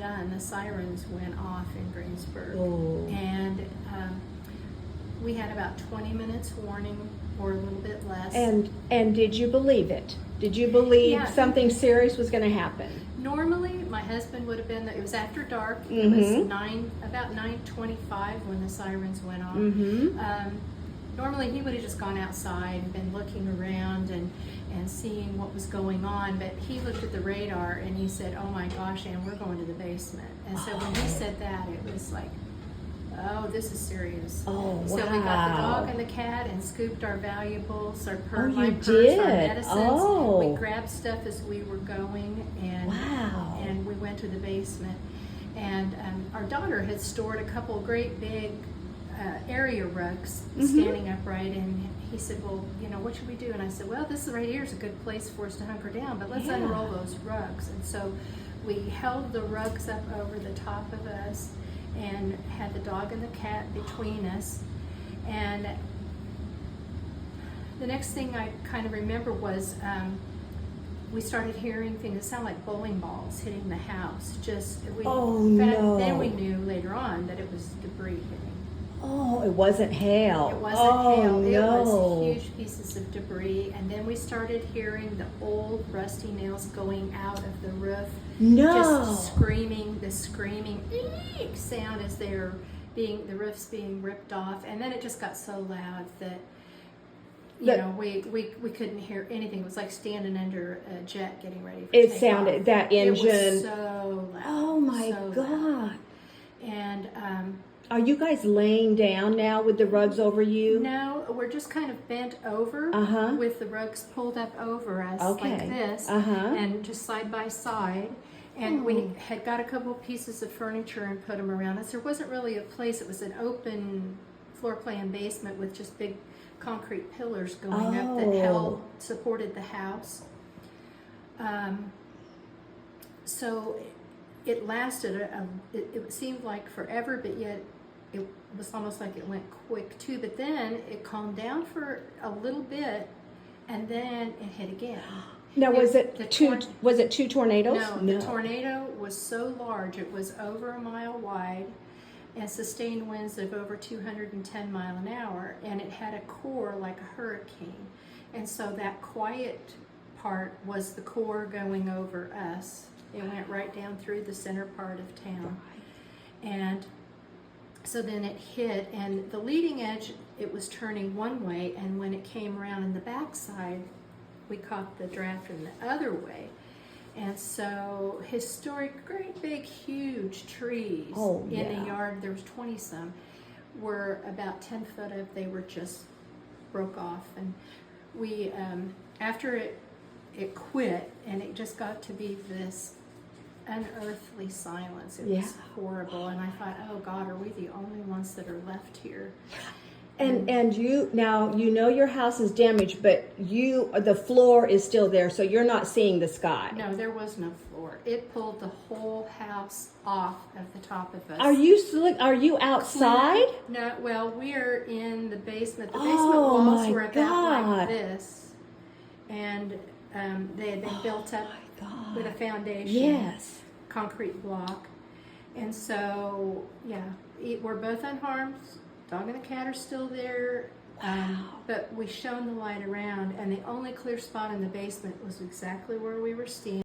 done, the sirens went off in Greensburg. Oh. And we had about 20 minutes warning, or a little bit less. And did you believe it? Did you believe Yeah. something serious was going to happen? Normally, my husband would have been, it was after dark. It Mm-hmm. was about 9:25 when the sirens went off. Mm-hmm. Normally, he would have just gone outside and been looking around and seeing what was going on, but he looked at the radar and he said, "Oh my gosh, Ann, we're going to the basement." And so when he said that, it was like, oh, this is serious. Oh, wow. So we got the dog and the cat and scooped our valuables, our Oh, you my purse, did? our medicines. Oh. We grabbed stuff as we were going, and Wow. and we went to the basement. And our daughter had stored a couple great big area rugs standing upright, and he said, "Well, you know, what should we do?" And I said, "Well, this right here is a good place for us to hunker down, but let's Yeah. unroll those rugs." And so we held the rugs up over the top of us and had the dog and the cat between us. And the next thing I kind of remember was we started hearing things that sound like bowling balls hitting the house. Then we knew later on that it was debris hitting. Oh, it wasn't hail. It wasn't oh, hail. No. It was huge pieces of debris. And then we started hearing the old rusty nails going out of the roof. No. Just screaming, the screaming eek sound as the roof's being ripped off. And then it just got so loud that we couldn't hear anything. It was like standing under a jet getting ready for It takeoff. sounded, that engine. It was so loud. Oh my so God. loud. And Are you guys laying down now with the rugs over you? no, we're just kind of bent over Uh-huh. with the rugs pulled up over us Okay. like this, Uh-huh. and just side by side. And we had got a couple pieces of furniture and put them around us. There wasn't really a place. It was an open floor plan basement with just big concrete pillars going up that supported the house. So it lasted, it seemed like forever, but yet it was almost like it went quick too. But then it calmed down for a little bit, and then it hit again. Now, was it two tornadoes? No, the tornado was so large, it was over a mile wide and sustained winds of over 210 mile an hour, and it had a core like a hurricane. And so that quiet part was the core going over us. It went right down through the center part of town. And so then it hit, and the leading edge, it was turning one way, and when it came around in the backside, we caught the draft in the other way. And so historic, great big, huge trees in the yard, there was 20 some, were about 10 foot up. They were just broke off. And we, after it quit, and it just got to be this unearthly silence. It was horrible. And I thought, oh God, are we the only ones that are left here? And you now, you know your house is damaged, but the floor is still there, so you're not seeing the sky. No, there was no floor. It pulled the whole house off of the top of us. Are you outside? No, well, we're in the basement. The basement Oh, walls my were about God. like this, and they had been built up with a foundation, Yes. concrete block, and so we're both unharmed. Dog and the cat are still there, but we shone the light around, and the only clear spot in the basement was exactly where we were standing.